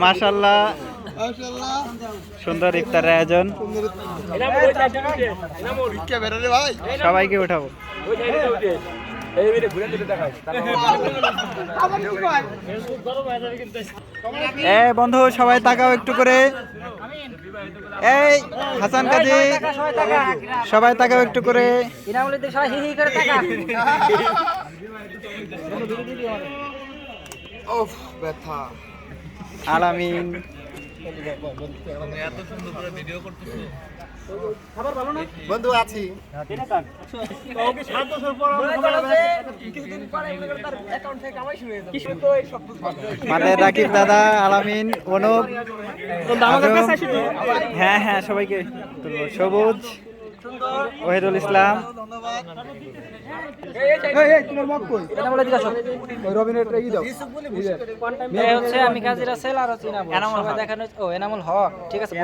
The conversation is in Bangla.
মাশাআল্লাহ সুন্দর ইফতারের আয়োজন। সবাইকে উঠাবো। বন্ধু সবাই তাকাও একটু করে। এই হাসান কাজী সবাই তাকাও একটু করে। আলামিন বন্ধু আছি। আমাদের রাকিব দাদা, আলামিন, অনুপ, হ্যাঁ হ্যাঁ সবাইকে সবুজ, ওহিদুল ইসলাম, আমি কাজী রাসেল আর দেখানো এনামুল হক। ঠিক আছে